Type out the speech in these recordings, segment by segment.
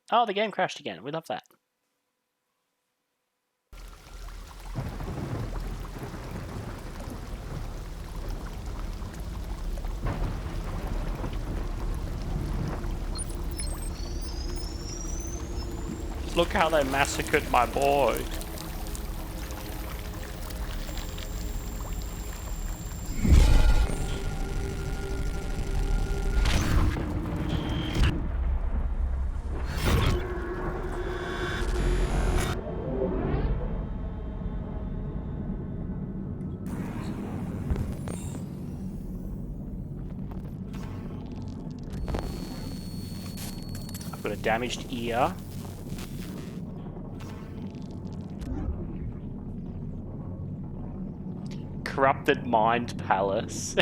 Oh, the game crashed again. We love that. Look how they massacred my boy. I've got a damaged ear. Corrupted mind palace.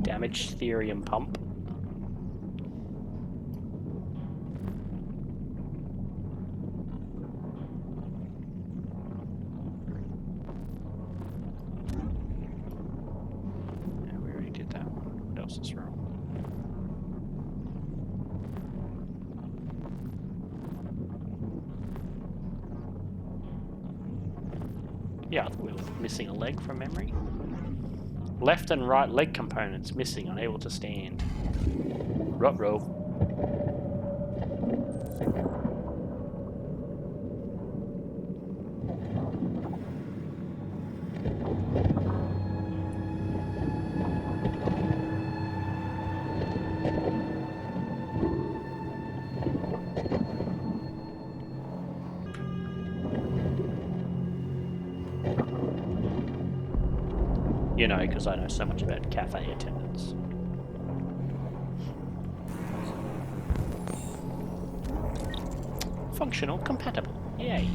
Damaged therium pump. Yeah, we already did that one. What else is wrong? Yeah, I thought we were missing a leg from memory. Left and right leg components missing, unable to stand. Ruh-roh. You know, because I know so much about cafe attendants. Functional compatible. Yay.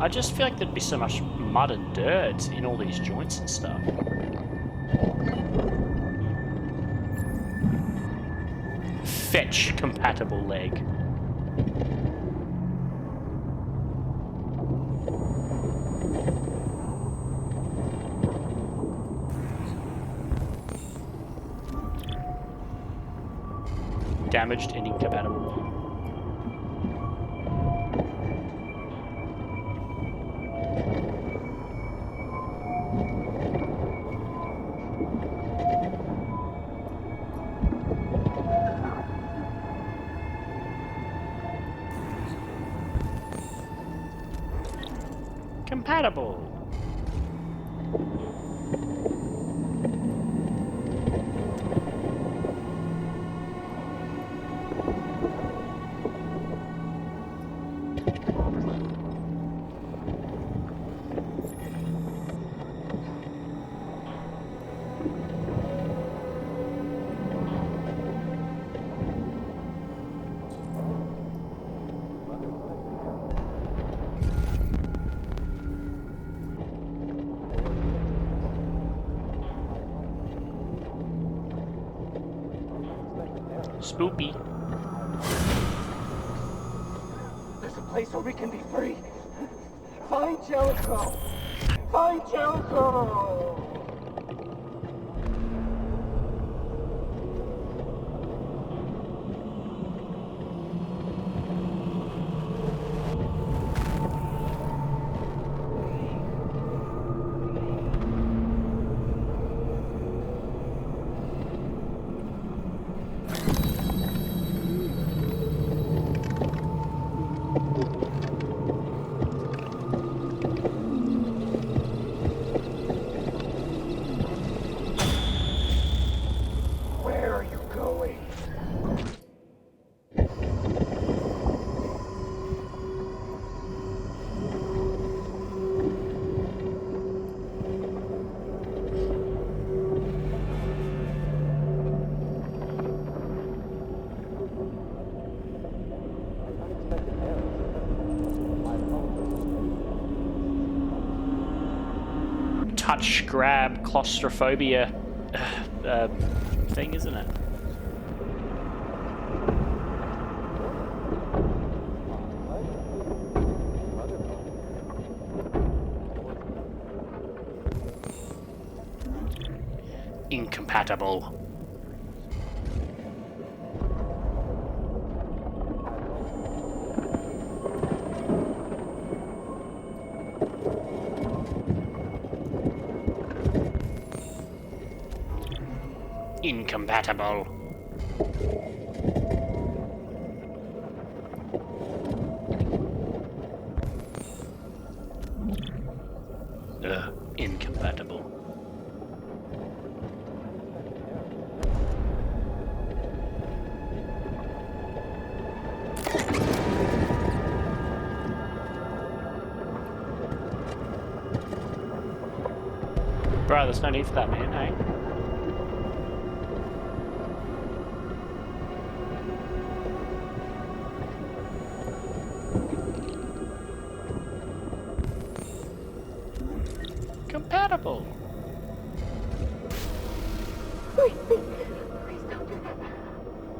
I just feel like there'd be so much mud and dirt in all these joints and stuff. Fetch compatible leg. Damaged and incompatible. Compatible. Spoopy. There's a place where we can be free. Find Jericho. Find Jericho. touch, grab, claustrophobia thing, isn't it? Incompatible. Incompatible. Incompatible. Bro, there's no need for that, man, hey? Compatible. Wait, please don't do that.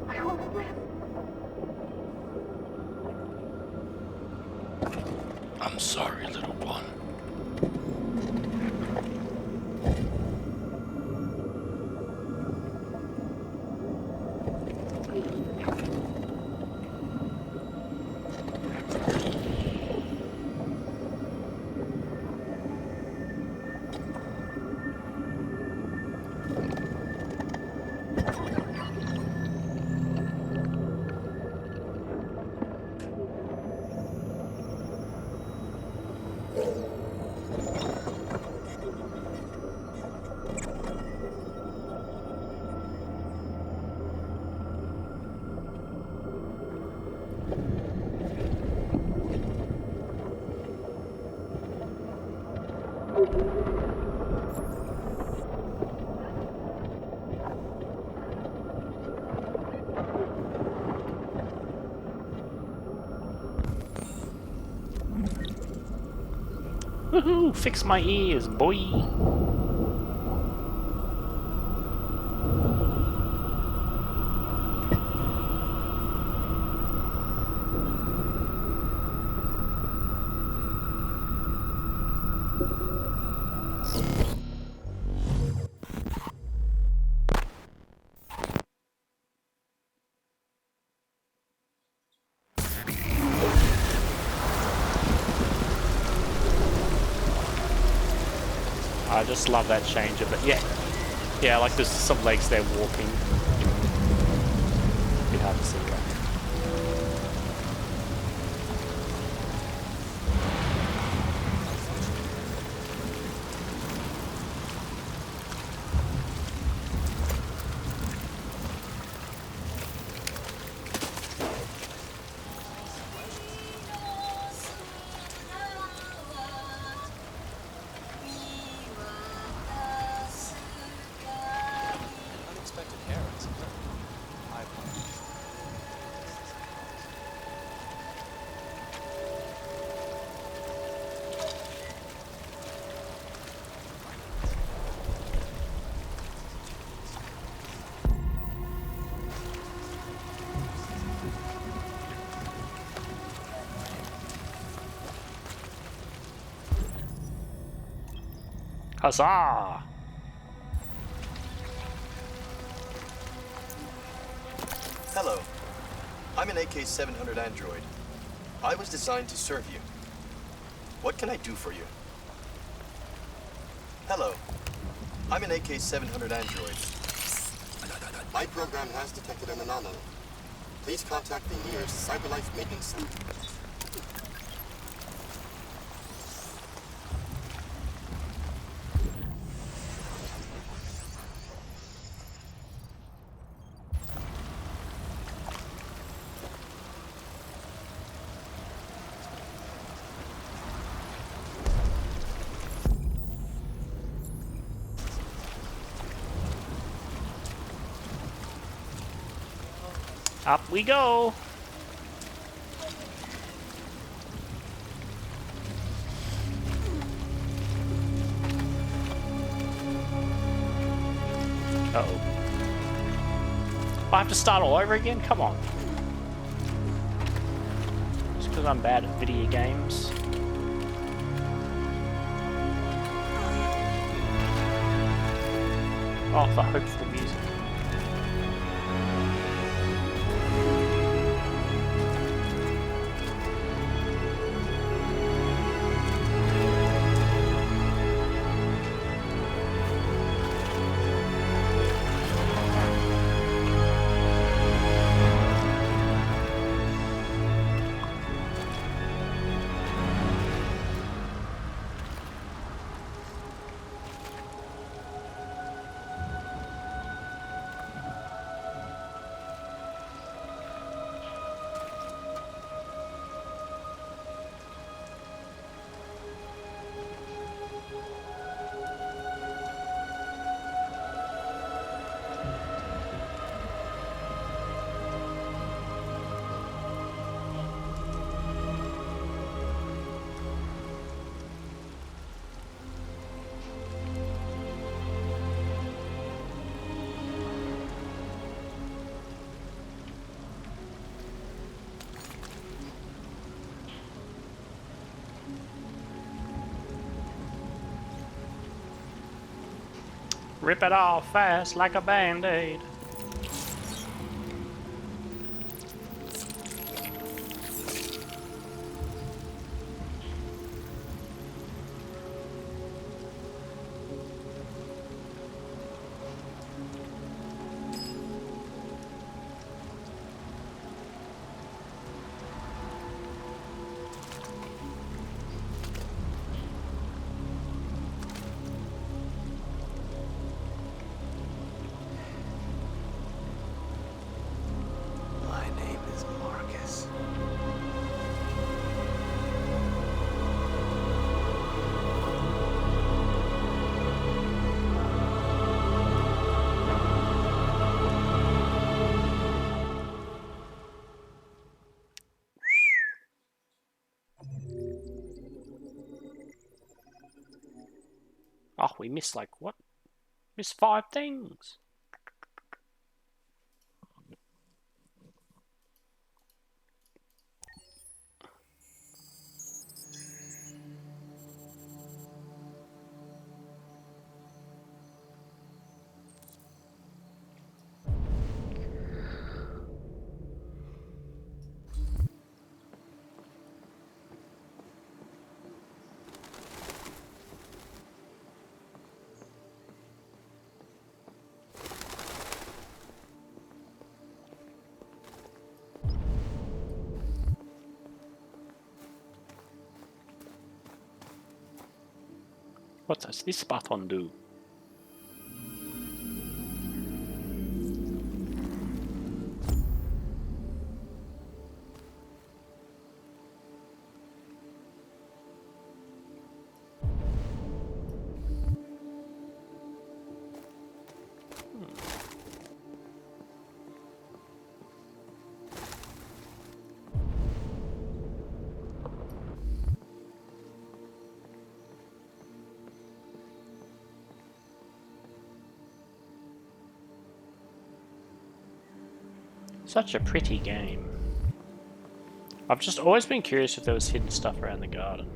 I won't live. I'm sorry, little one. Woohoo! Fix my ears, boy! I just love that change of it. Yeah, like there's some legs there walking. Bit hard to see right. Unexpected errands. Huzzah! Hello. I'm an AK-700 android. I was designed to serve you. What can I do for you? Hello. I'm an AK-700 android. My program has detected an anomaly. Please contact the nearest CyberLife maintenance center. Up we go! Uh-oh. I have to start all over again? Come on. Just because I'm bad at video games. Oh, the hopeful music. Rip it off fast like a band-aid. My name is Markus. Oh, we missed like what? Missed 5 things. What does this button do? Such a pretty game. I've just always been curious if there was hidden stuff around the garden.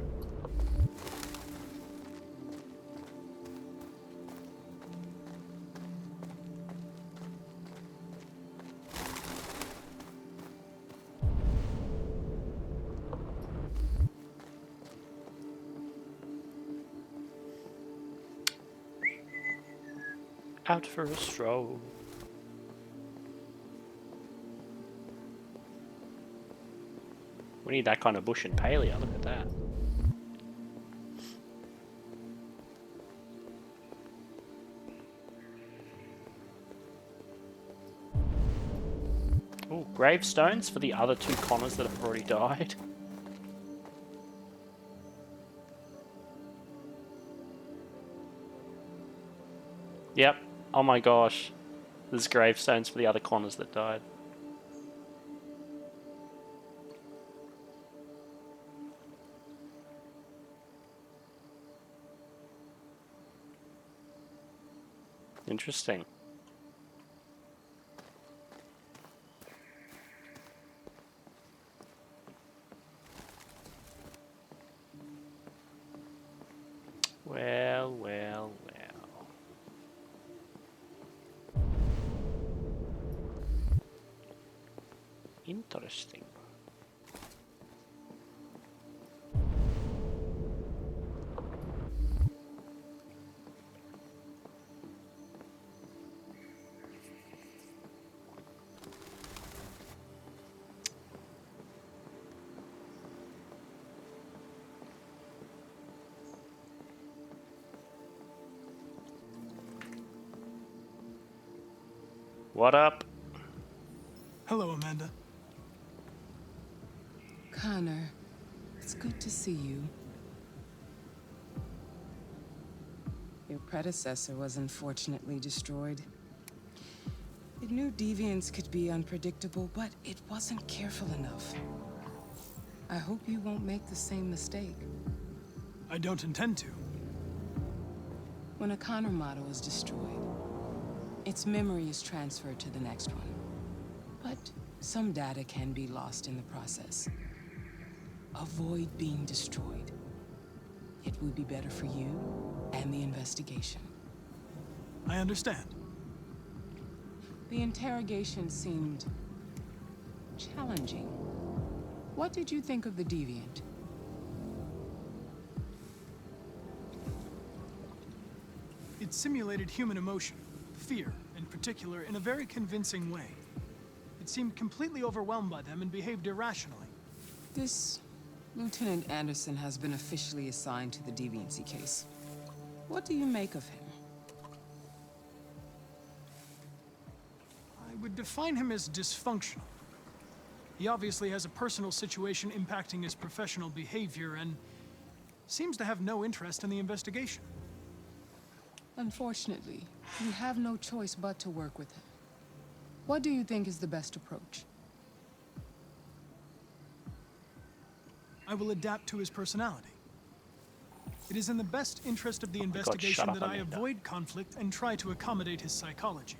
Out for a stroll. We need that kind of bush in Palea, look at that. Ooh, gravestones for the other 2 Connors that have already died. Yep. Oh my gosh. There's gravestones for the other Connors that died. Interesting. Interesting. What up? Hello, Amanda. Connor, it's good to see you. Your predecessor was unfortunately destroyed. It knew deviants could be unpredictable, but it wasn't careful enough. I hope you won't make the same mistake. I don't intend to. When a Connor model is destroyed, its memory is transferred to the next one. But some data can be lost in the process. Avoid being destroyed. It would be better for you and the investigation. I understand. The interrogation seemed challenging. What did you think of the deviant? It simulated human emotion, fear in particular, in a very convincing way. It seemed completely overwhelmed by them and behaved irrationally. This Lieutenant Anderson has been officially assigned to the deviancy case. What do you make of him? I would define him as dysfunctional. He obviously has a personal situation impacting his professional behavior and seems to have no interest in the investigation. Unfortunately, we have no choice but to work with him. What do you think is the best approach? I will adapt to his personality. It is in the best interest of the investigation shut up, that I Amanda. avoid conflict and try to accommodate his psychology.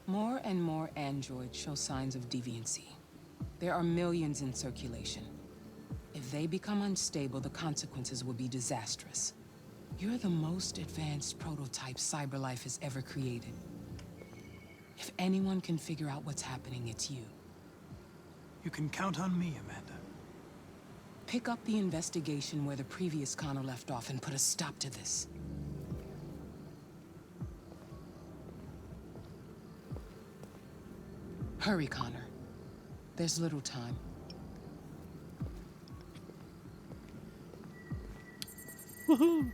More and more androids show signs of deviancy. There are millions in circulation. If they become unstable, the consequences will be disastrous. You're the most advanced prototype CyberLife has ever created. If anyone can figure out what's happening, it's you. You can count on me, Amanda. Pick up the investigation where the previous Connor left off and put a stop to this. Hurry, Connor. There's little time. Woohoo!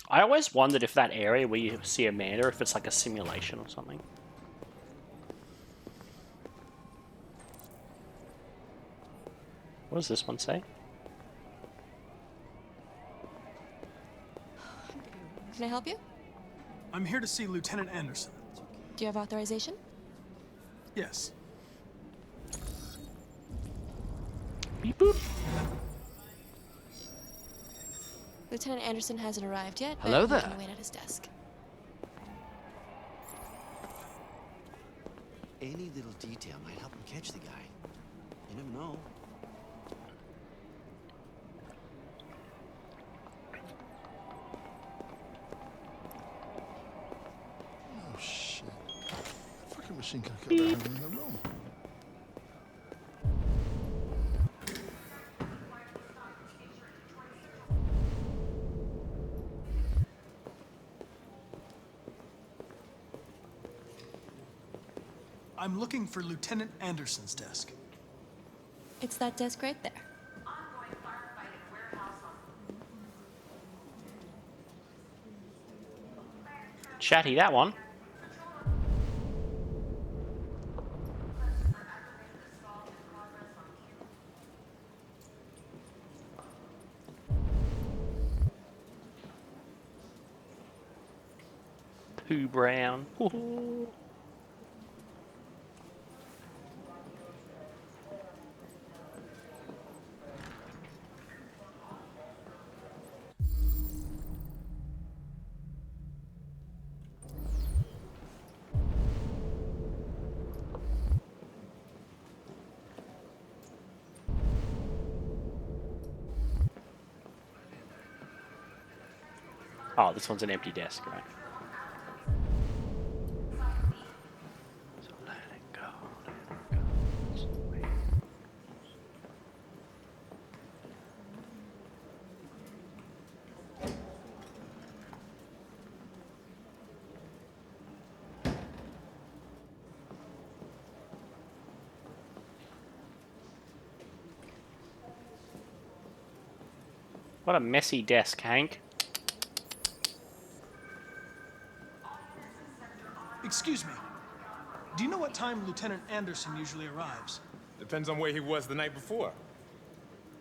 I always wondered if that area where you see Amanda, if it's like a simulation or something. What does this one say? Can I help you? I'm here to see Lieutenant Anderson. Do you have authorization? Yes. Beep boop. Lieutenant Anderson hasn't arrived yet, but Hello he there. can wait at his desk. Any little detail might help him catch the guy. You never know. Oh shit. Fucking machine gun killed everyone in the room. I'm looking for Lieutenant Anderson's desk. It's that desk right there. Chatty, that one. Pooh Brown. Woohoo. Oh, this one's an empty desk, right? What a messy desk, Hank. Excuse me. Do you know what time Lieutenant Anderson usually arrives? Depends on where he was the night before.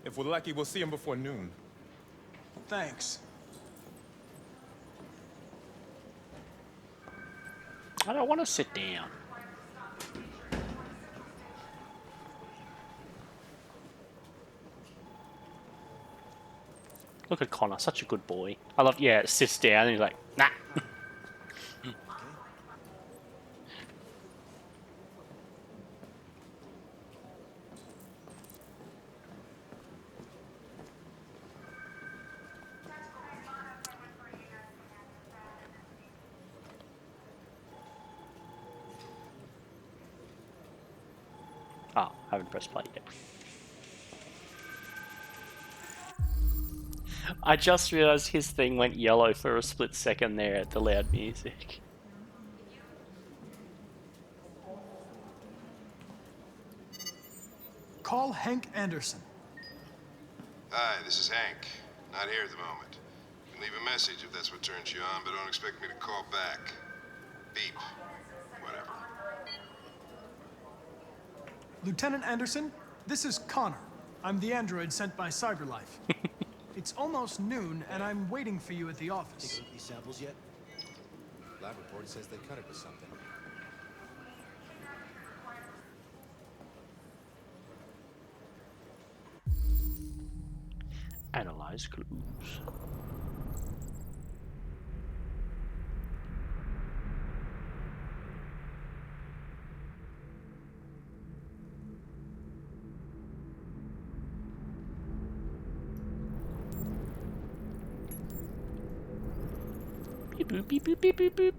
If we're lucky, we'll see him before noon. Thanks. I don't want to sit down. Look at Connor, such a good boy. I love, yeah, sits down and he's like, nah. Oh, I haven't pressed play yet. I just realized his thing went yellow for a split second there at the loud music. Call Hank Anderson. Hi, this is Hank. Not here at the moment. You can leave a message if that's what turns you on, but don't expect me to call back. Beep. Whatever. Lieutenant Anderson, this is Connor. I'm the android sent by CyberLife. It's almost noon, and I'm waiting for you at the office. Take a look at these samples yet? Lab report says they cut it with something. Analyze clues. Beep boop beep boop beep boop boop.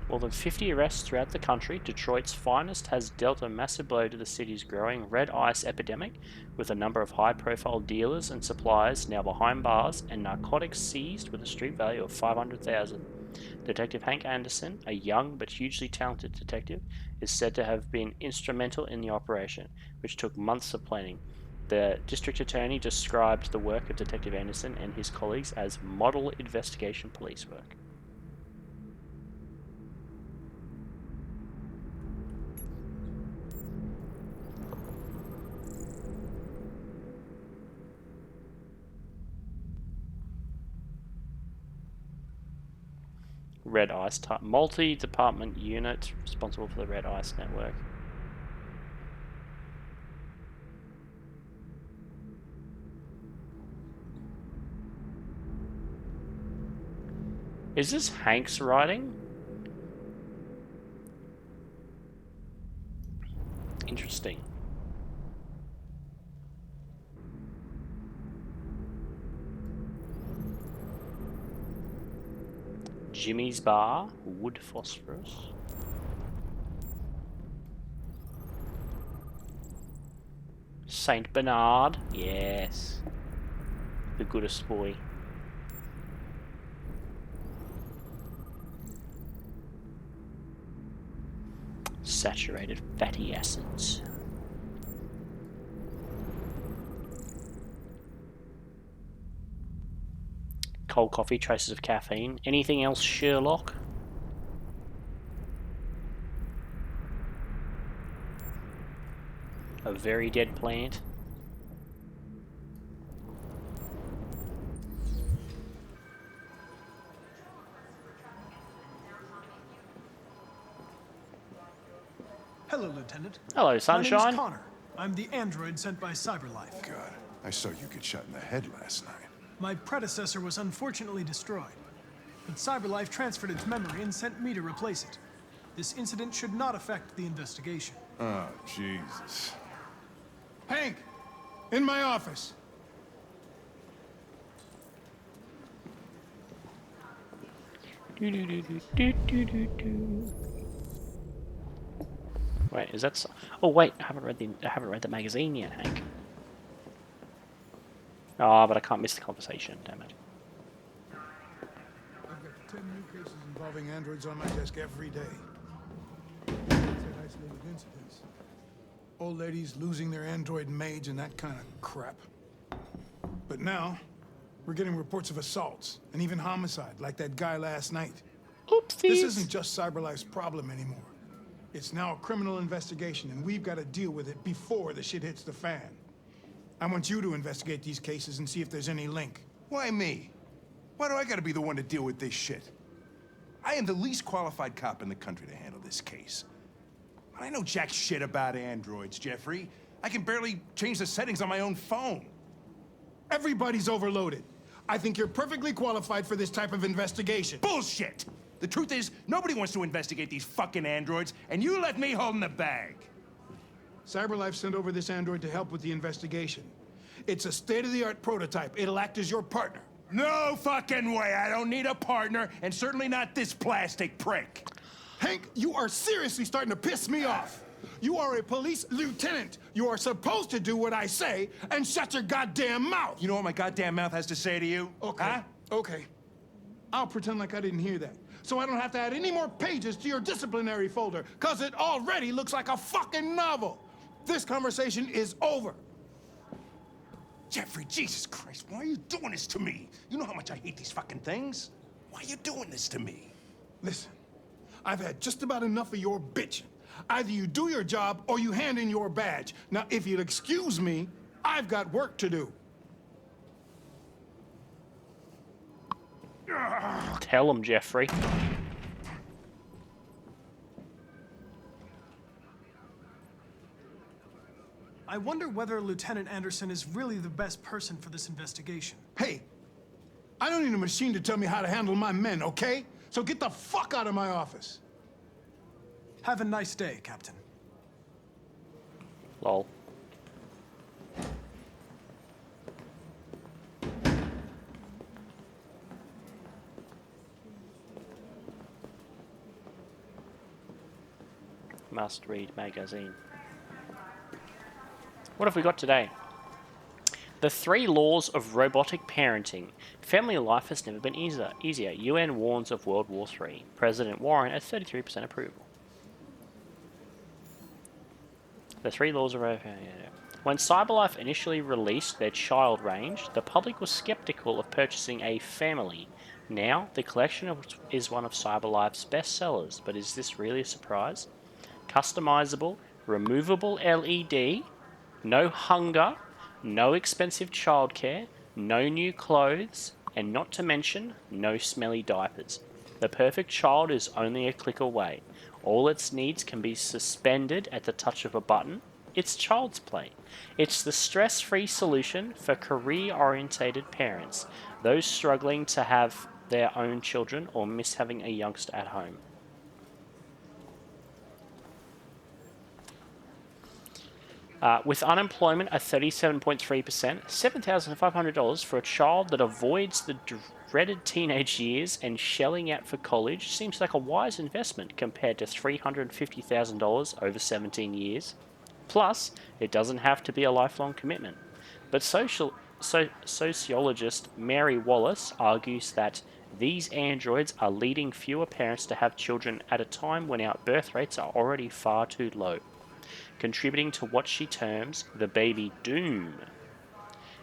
More than 50 arrests throughout the country, Detroit's finest has dealt a massive blow to the city's growing red ice epidemic, with a number of high-profile dealers and suppliers now behind bars and narcotics seized with a street value of $500,000. Detective Hank Anderson, a young but hugely talented detective, is said to have been instrumental in the operation, which took months of planning. The district attorney described the work of Detective Anderson and his colleagues as model investigation police work. Red Ice multi-department unit responsible for the Red Ice network. Is this Hank's writing? Interesting. Jimmy's Bar, wood phosphorus. Saint Bernard, yes. The goodest boy. Saturated fatty acids. Cold coffee, traces of caffeine. Anything else, Sherlock? A very dead plant. Hello, Lieutenant. Hello, My Sunshine. name's Connor. I'm the android sent by CyberLife. God, I saw you get shot in the head last night. My predecessor was unfortunately destroyed, but CyberLife transferred its memory and sent me to replace it. This incident should not affect the investigation. Oh, Jesus. Hank! In my office! Wait, is that? Oh wait, I haven't read the magazine yet, Hank. Oh, but I can't miss the conversation. Damn it. I've got 10 new cases involving androids on my desk every day. old ladies losing their android maids and that kind of crap. But now, we're getting reports of assaults and even homicide, like that guy last night. Oopsies. This isn't just CyberLife's problem anymore. It's now a criminal investigation, and we've got to deal with it before the shit hits the fan. I want you to investigate these cases and see if there's any link. Why me? Why do I gotta be the one to deal with this shit? I am the least qualified cop in the country to handle this case. I know jack shit about androids, Jeffrey. I can barely change the settings on my own phone. Everybody's overloaded. I think you're perfectly qualified for this type of investigation. Bullshit! The truth is, nobody wants to investigate these fucking androids, and you left me holding the bag. CyberLife sent over this android to help with the investigation. It's a state-of-the-art prototype. It'll act as your partner. No fucking way! I don't need a partner, and certainly not this plastic prick. Hank, you are seriously starting to piss me off. You are a police lieutenant. You are supposed to do what I say and shut your goddamn mouth. You know what my goddamn mouth has to say to you? Okay, huh? okay. I'll pretend like I didn't hear that, so I don't have to add any more pages to your disciplinary folder, because it already looks like a fucking novel. This conversation is over. Jeffrey, Jesus Christ, why are you doing this to me? You know how much I hate these fucking things. Why are you doing this to me? Listen, I've had just about enough of your bitching. Either you do your job or you hand in your badge. Now, if you'll excuse me, I've got work to do. Tell him, Jeffrey. I wonder whether Lieutenant Anderson is really the best person for this investigation. Hey, I don't need a machine to tell me how to handle my men, okay? So get the fuck out of my office. Have a nice day, Captain. Lol. Must read magazine. What have we got today? The 3 laws of robotic parenting. Family life has never been easier. UN warns of World War III. President Warren at 33% approval. The 3 laws of When CyberLife initially released their child range, the public was skeptical of purchasing a family. Now, the collection is one of CyberLife's best sellers, but is this really a surprise? Customizable, removable LED, no hunger, no expensive childcare, no new clothes, and not to mention, no smelly diapers. The perfect child is only a click away. All its needs can be suspended at the touch of a button. It's Child's Play. It's the stress-free solution for career-orientated parents, those struggling to have their own children or miss having a youngster at home. With unemployment at 37.3%, $7,500 for a child that avoids the dreaded teenage years and shelling out for college seems like a wise investment compared to $350,000 over 17 years. Plus, it doesn't have to be a lifelong commitment. But sociologist Mary Wallace argues that these androids are leading fewer parents to have children at a time when our birth rates are already far too low, contributing to what she terms the baby doom.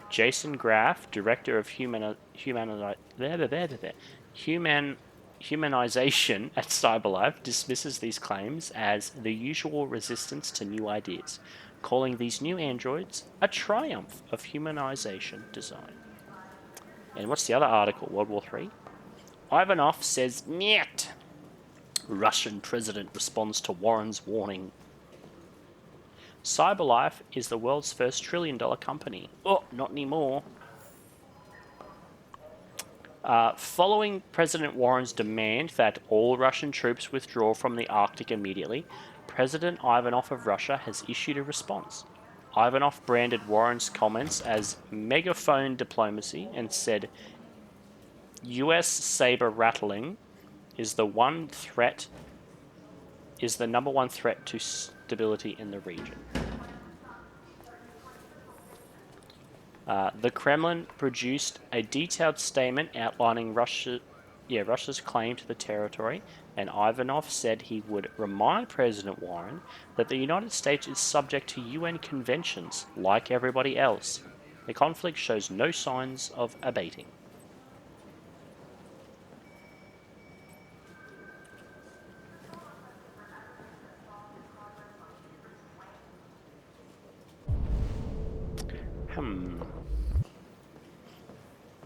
Jason Graff, director of humanization at CyberLife, dismisses these claims as the usual resistance to new ideas, calling these new androids a triumph of humanization design. And what's the other article? World War III? Ivanov says, "Niet." Russian president responds to Warren's warning. CyberLife is the world's first $1 trillion company. Oh, not anymore. Following President Warren's demand that all Russian troops withdraw from the Arctic immediately, President Ivanov of Russia has issued a response. Ivanov branded Warren's comments as megaphone diplomacy and said, "U.S. saber rattling is the number one threat to stability in the region." The Kremlin produced a detailed statement outlining Russia's claim to the territory, and Ivanov said he would remind President Warren that the United States is subject to UN conventions like everybody else. The conflict shows no signs of abating.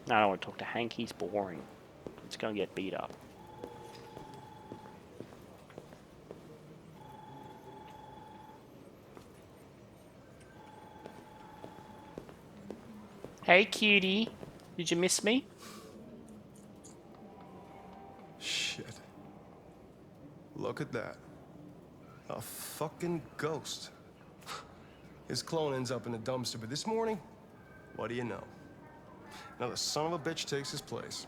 I don't want to talk to Hank, he's boring. It's going to get beat up. Hey cutie, did you miss me? Shit. Look at that. A fucking ghost. His clone ends up in a dumpster, but this morning, what do you know? Another son of a bitch takes his place.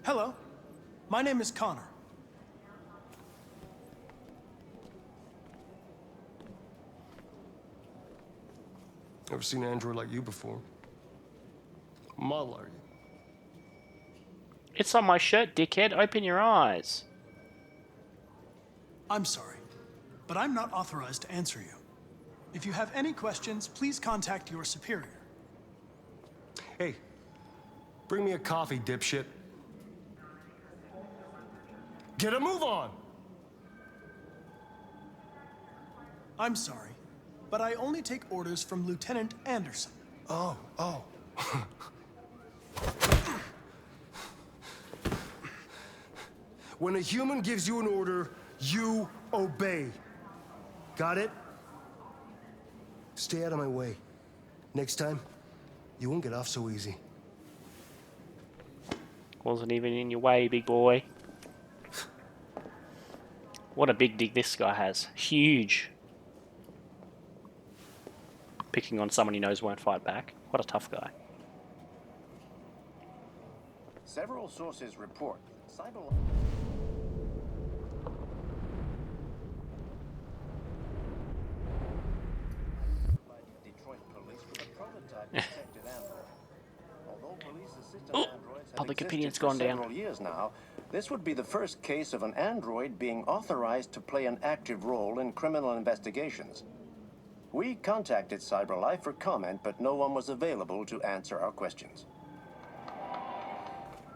Hello. My name is Connor. Ever seen an android like you before? Model, are you? It's on my shirt, dickhead. Open your eyes. I'm sorry, but I'm not authorized to answer you. If you have any questions, please contact your superior. Hey, bring me a coffee, dipshit. Get a move on! I'm sorry, but I only take orders from Lieutenant Anderson. Oh. When a human gives you an order, you obey. Got it? Stay out of my way. Next time, you won't get off so easy. Wasn't even in your way, big boy. What a big dick this guy has. Huge. Picking on someone he knows won't fight back. What a tough guy. Several sources report cyber... Public opinion's gone down. Several years now, this would be the first case of an android being authorized to play an active role in criminal investigations. We contacted CyberLife for comment, but no one was available to answer our questions.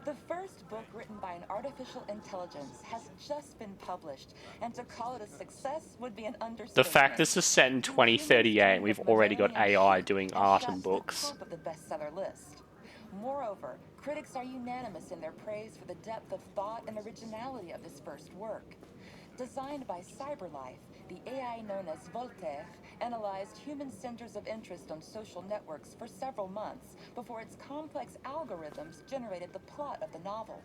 The first book written by an artificial intelligence has just been published, and to call it a success would be an understatement. The fact this is set in 2038 and we've already got AI doing art and books. Top of the bestseller list. Moreover, critics are unanimous in their praise for the depth of thought and originality of this first work. Designed by CyberLife, the AI known as Voltaire analyzed human centers of interest on social networks for several months before its complex algorithms generated the plot of the novel.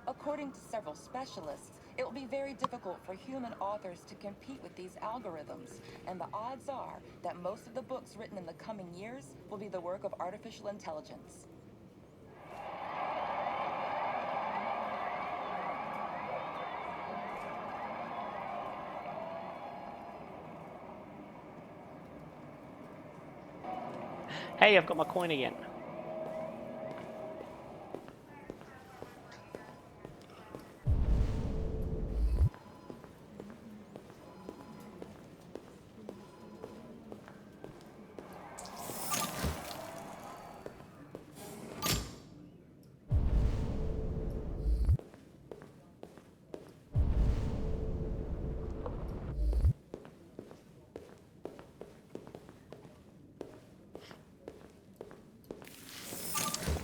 According to several specialists, it will be very difficult for human authors to compete with these algorithms, and the odds are that most of the books written in the coming years will be the work of artificial intelligence. Hey, I've got my coin again.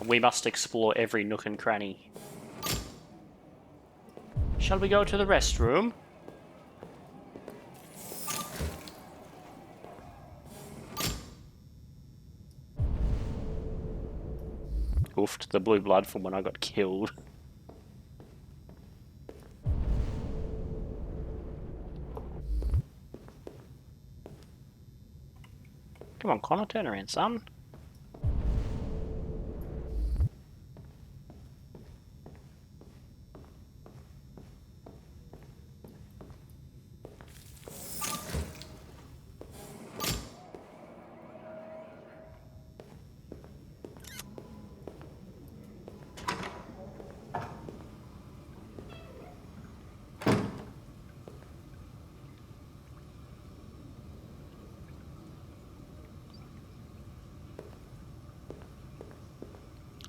We must explore every nook and cranny. Shall we go to the restroom? Oofed, the blue blood from when I got killed. Come on, Connor, turn around, son.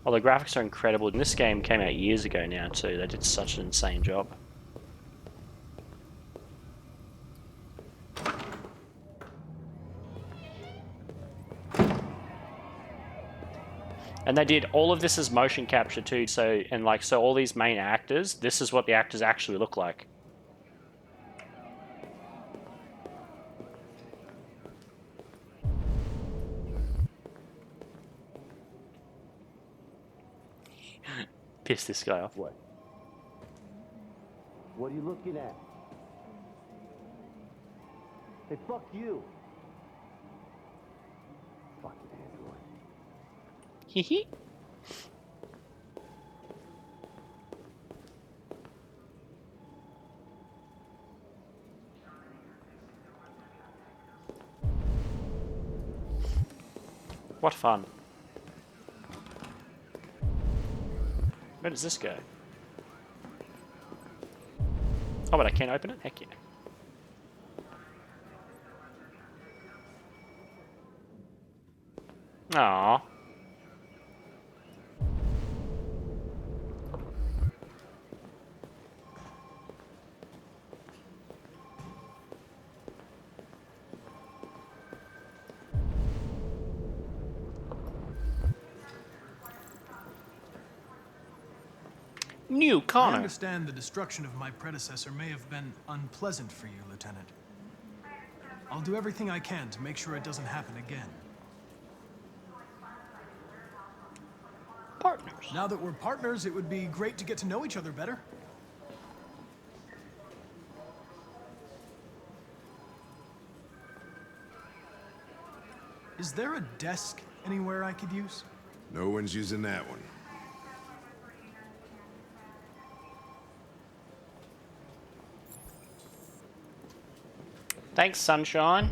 Oh, the graphics are incredible. And this game came out years ago now too. They did such an insane job. And they did all of this as motion capture too. So all these main actors, this is what the actors actually look like. Piss this guy off. What? What are you looking at? Hey, fuck you. Fucking android. Hee. What fun. Where does this go? Oh, but I can't open it? Heck yeah. Aww. New Connor. I understand the destruction of my predecessor may have been unpleasant for you, Lieutenant. I'll do everything I can to make sure it doesn't happen again. Partners. Now that we're partners, it would be great to get to know each other better. Is there a desk anywhere I could use? No one's using that one. Thanks, Sunshine.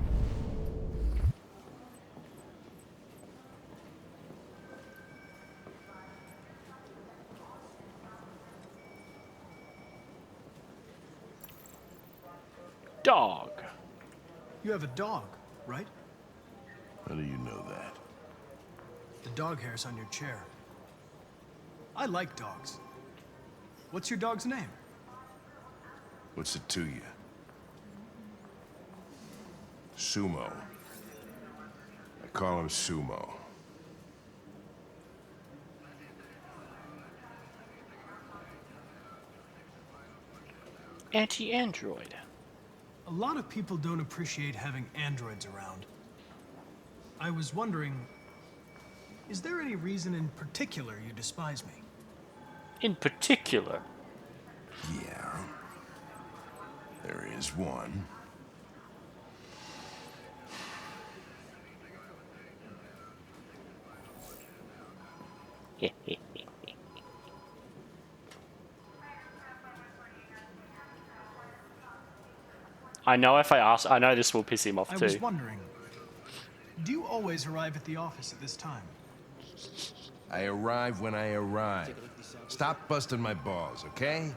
Dog. You have a dog, right? How do you know that? The dog hair's on your chair. I like dogs. What's your dog's name? What's it to you? Sumo. I call him Sumo. Anti-android. A lot of people don't appreciate having androids around. I was wondering, is there any reason in particular you despise me? In particular? Yeah. There is one. I know if I ask, I know this will piss him off too. I was wondering, do you always arrive at the office at this time? I arrive when I arrive. Stop busting my balls, okay?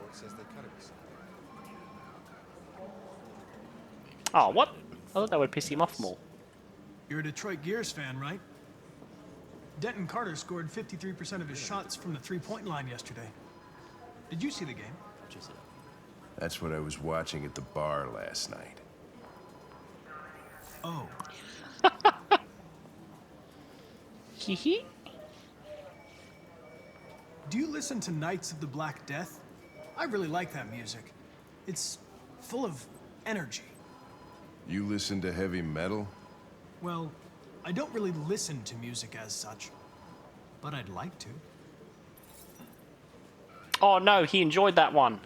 Oh, what? I thought that would piss him off more. You're a Detroit Gears fan, right? Denton Carter scored 53% of his shots from the three-point line yesterday. Did you see the game? That's what I was watching at the bar last night. Oh. Hee. Do you listen to Knights of the Black Death? I really like that music. It's full of energy. You listen to heavy metal? Well, I don't really listen to music as such, but I'd like to. Oh no, he enjoyed that one.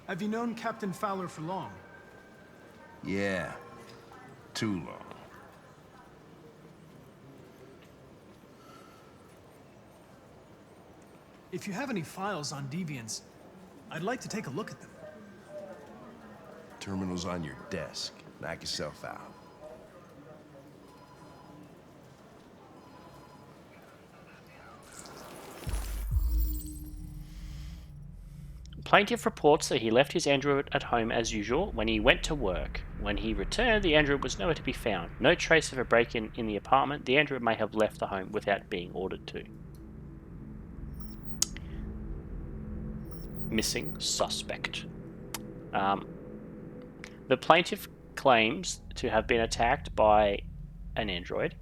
Have you known Captain Fowler for long? Yeah. Too long. If you have any files on Deviants, I'd like to take a look at them. Terminal's on your desk. Knock yourself out. Plaintiff reports that he left his android at home as usual when he went to work. When he returned, the android was nowhere to be found. No trace of a break-in in the apartment. The android may have left the home without being ordered to. missing suspect. The plaintiff claims to have been attacked by an android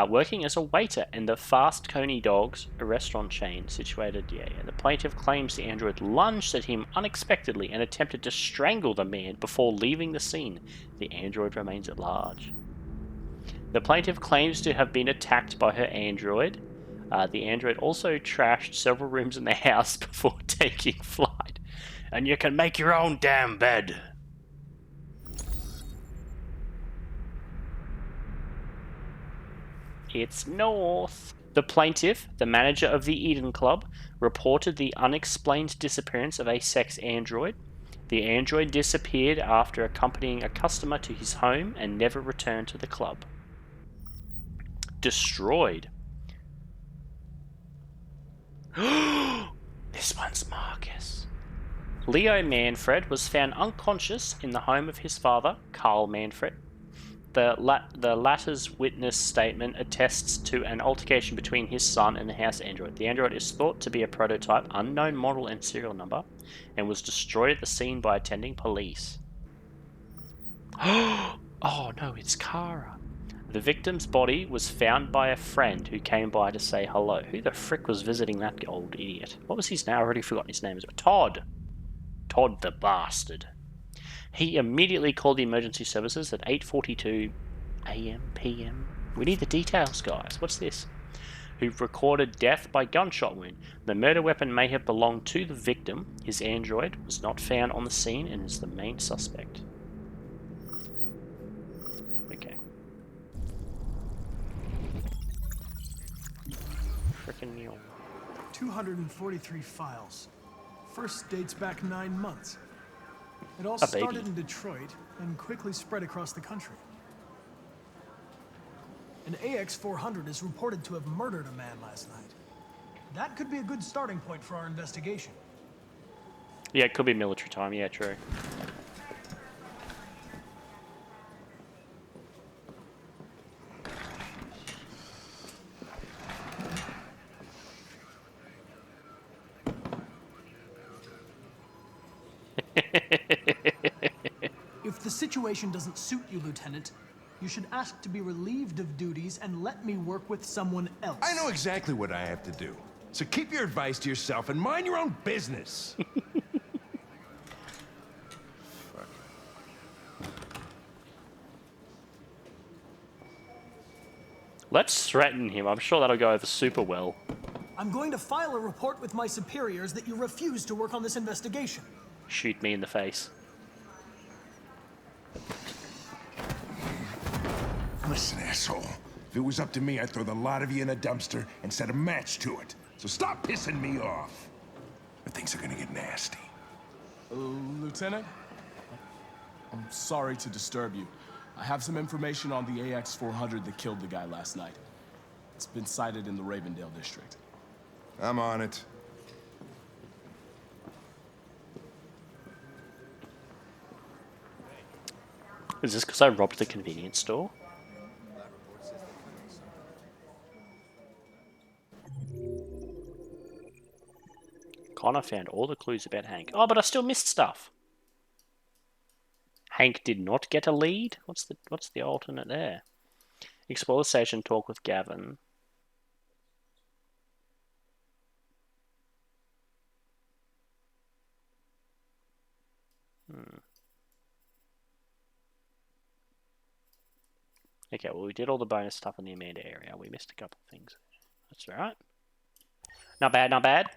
working as a waiter in the Fast Coney Dogs, a restaurant chain situated. The plaintiff claims the android lunged at him unexpectedly and attempted to strangle the man before leaving the scene. The android remains at large. The plaintiff claims to have been attacked by her android. The android also trashed several rooms in the house before taking flight. And you can make your own damn bed. It's north. The plaintiff, the manager of the Eden Club, reported the unexplained disappearance of a sex android. The android disappeared after accompanying a customer to his home and never returned to the club. Destroyed. This one's Markus. Leo Manfred was found unconscious in the home of his father, Carl Manfred. The latter's witness statement attests to an altercation between his son and the house android. The android is thought to be a prototype, unknown model and serial number, and was destroyed at the scene by attending police. Oh no, it's Kara. The victim's body was found by a friend who came by to say hello. Who the frick was visiting that old idiot? What was his name? I've already forgotten his name. Todd. Todd the bastard. He immediately called the emergency services at 8:42 a.m. p.m. We need the details, guys. What's this? Who recorded death by gunshot wound. The murder weapon may have belonged to the victim. His android was not found on the scene and is the main suspect. Okay. Frickin' mule. 243 files. First dates back 9 months. It all started in Detroit and quickly spread across the country. An AX-400 is reported to have murdered a man last night. That could be a good starting point for our investigation. Yeah, it could be military time. Yeah, true. If the situation doesn't suit you, Lieutenant, you should ask to be relieved of duties and let me work with someone else. I know exactly what I have to do. So keep your advice to yourself and mind your own business. Let's threaten him. I'm sure that'll go over super well. I'm going to file a report with my superiors that you refuse to work on this investigation. Shoot me in the face. Listen, asshole. If it was up to me, I'd throw the lot of you in a dumpster and set a match to it. So stop pissing me off. Or things are gonna get nasty. Lieutenant? I'm sorry to disturb you. I have some information on the AX-400 that killed the guy last night. It's been sighted in the Ravendale district. I'm on it. Is this because I robbed the convenience store? Connor found all the clues about Hank. Oh, but I still missed stuff. Hank did not get a lead? What's the alternate there? Explore the station, talk with Gavin. Okay, well, we did all the bonus stuff in the Amanda area. We missed a couple of things. That's alright. Not bad, not bad.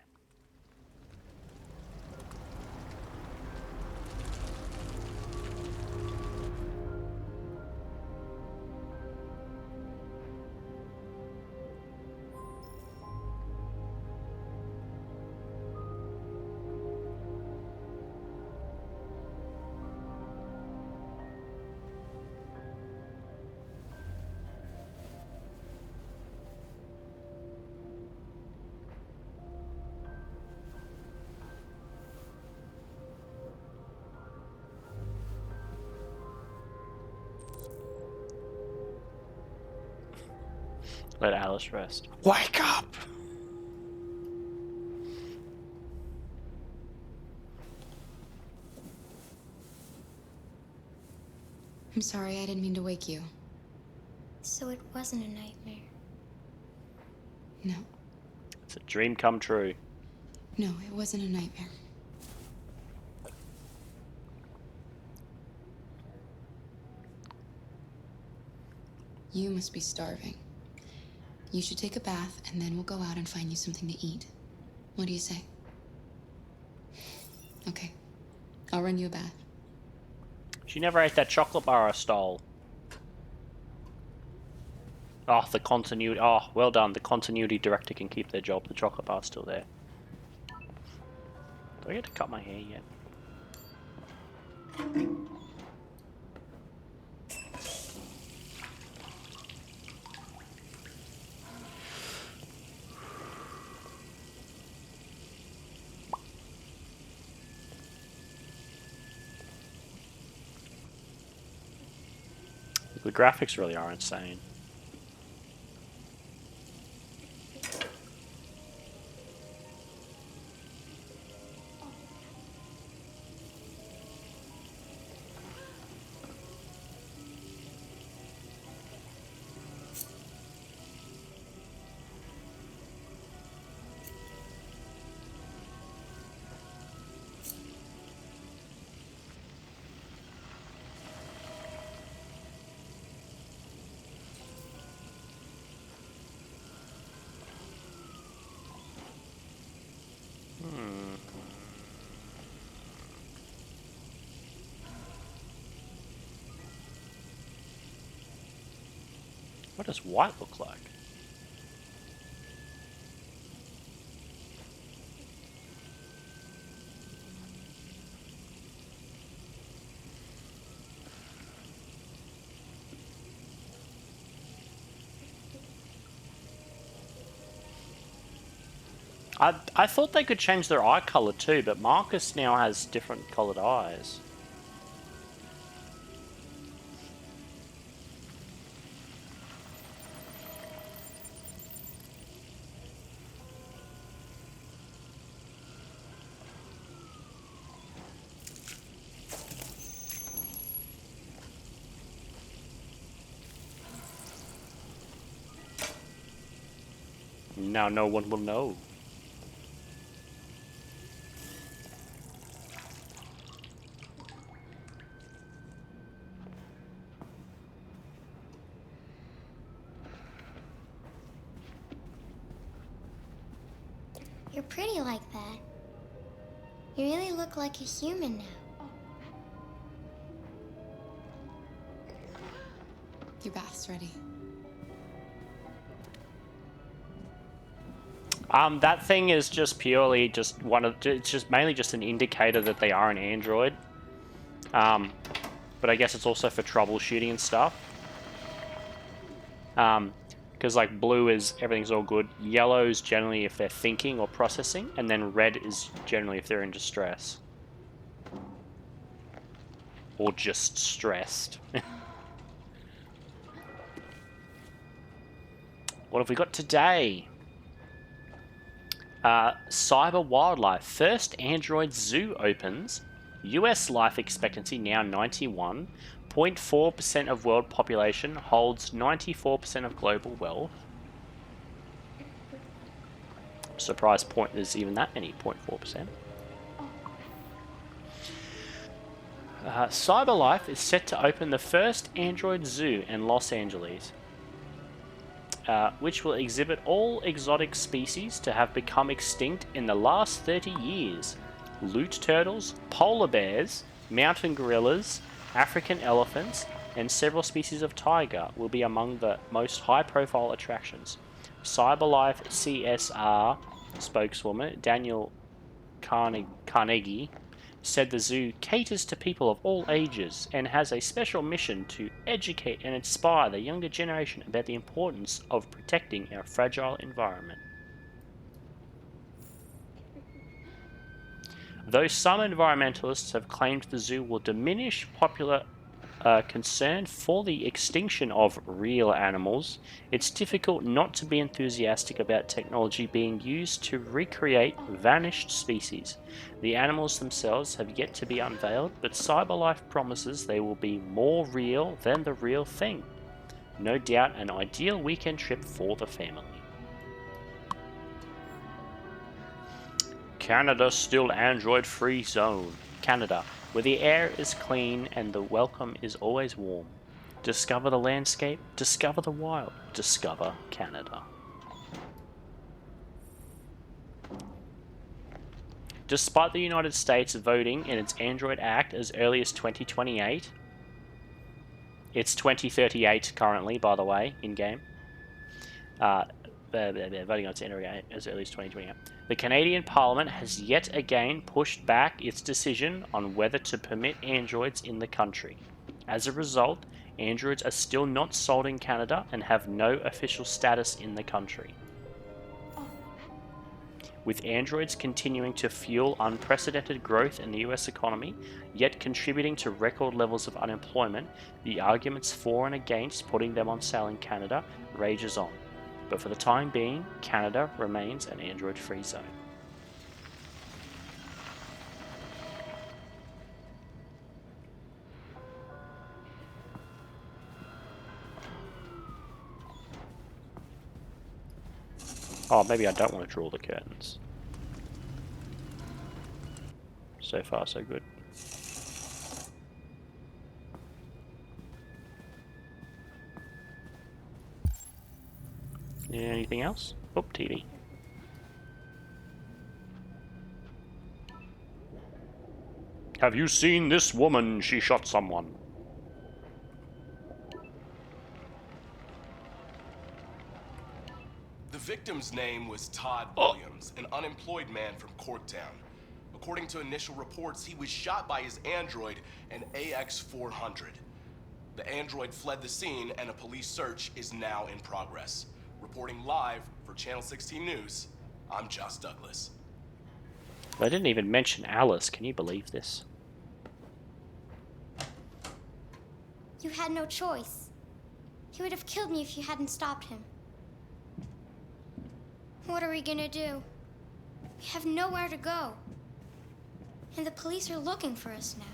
Let Alice rest. Wake up! I'm sorry, I didn't mean to wake you. So it wasn't a nightmare. No. It's a dream come true. No, it wasn't a nightmare. You must be starving. You should take a bath, and then we'll go out and find you something to eat. What do you say? Okay. I'll run you a bath. She never ate that chocolate bar I stole. Oh, the continuity. Oh, well done. The continuity director can keep their job. The chocolate bar's still there. Do I get to cut my hair yet? The graphics really are insane. What does white look like? I thought they could change their eye color too, but Markus now has different colored eyes. Now no one will know. You're pretty like that. You really look like a human now. Your bath's ready. That thing is just purely just one of, it's just mainly just an indicator that they are an android. But I guess it's also for troubleshooting and stuff. Because like blue is everything's all good, yellow is generally if they're thinking or processing, and then red is generally if they're in distress. Or just stressed. What have we got today? Cyber wildlife. First android zoo opens. US life expectancy now 91. 0.4% of world population holds 94% of global wealth. Surprise point there's even that many, 0.4%. CyberLife is set to open the first android zoo in Los Angeles, which will exhibit all exotic species to have become extinct in the last 30 years. Loot turtles, polar bears, mountain gorillas, African elephants, and several species of tiger will be among the most high-profile attractions. CyberLife CSR spokeswoman Daniel Carnegie said the zoo caters to people of all ages and has a special mission to educate and inspire the younger generation about the importance of protecting our fragile environment. Though some environmentalists have claimed the zoo will diminish popular concern for the extinction of real animals, it's difficult not to be enthusiastic about technology being used to recreate vanished species. The animals themselves have yet to be unveiled, but CyberLife promises they will be more real than the real thing. No doubt an ideal weekend trip for the family. Canada still android-free zone. Canada, where the air is clean and the welcome is always warm. Discover the landscape, discover the wild, discover Canada. Despite the United States voting in its Android Act as early as 2028, it's 2038 currently, by the way, in-game. Voting on its Android Act as early as 2028. The Canadian Parliament has yet again pushed back its decision on whether to permit androids in the country. As a result, androids are still not sold in Canada and have no official status in the country. With androids continuing to fuel unprecedented growth in the US economy, yet contributing to record levels of unemployment, the arguments for and against putting them on sale in Canada rages on. But for the time being, Canada remains an android-free zone. Oh, maybe I don't want to draw the curtains. So far, so good. Anything else? Oh, TV. Have you seen this woman? She shot someone. The victim's name was Todd Williams, an unemployed man from Corktown. According to initial reports, he was shot by his android, an AX-400. The android fled the scene, and a police search is now in progress. Reporting live for Channel 16 News, I'm Josh Douglas. They didn't even mention Alice. Can you believe this? You had no choice. He would have killed me if you hadn't stopped him. What are we gonna do? We have nowhere to go. And the police are looking for us now.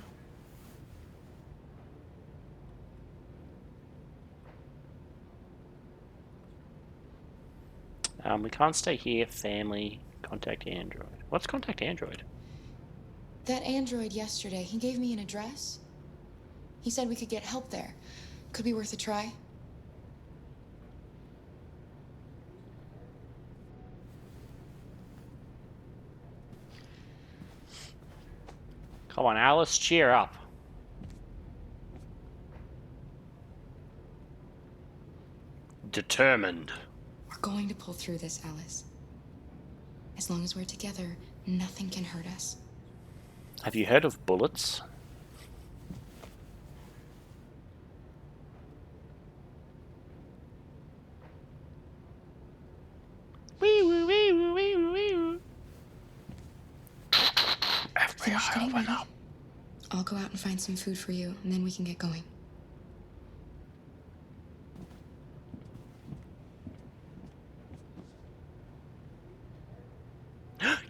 We can't stay here. Family. Contact Android. What's Contact Android? That android yesterday, he gave me an address. He said we could get help there. Could be worth a try. Come on, Alice, cheer up. Determined. We're going to pull through this, Alice. As long as we're together, nothing can hurt us. Have you heard of bullets? FBI, open up. I'll go out and find some food for you, and then we can get going.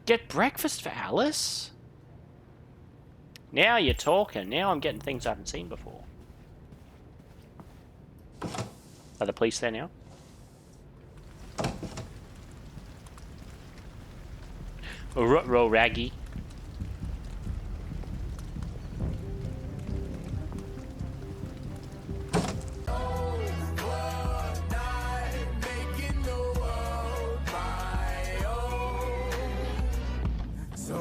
Get breakfast for Alice? Now you're talking. Now I'm getting things I haven't seen before. Are the police there now? Ruh-roh, Raggy. So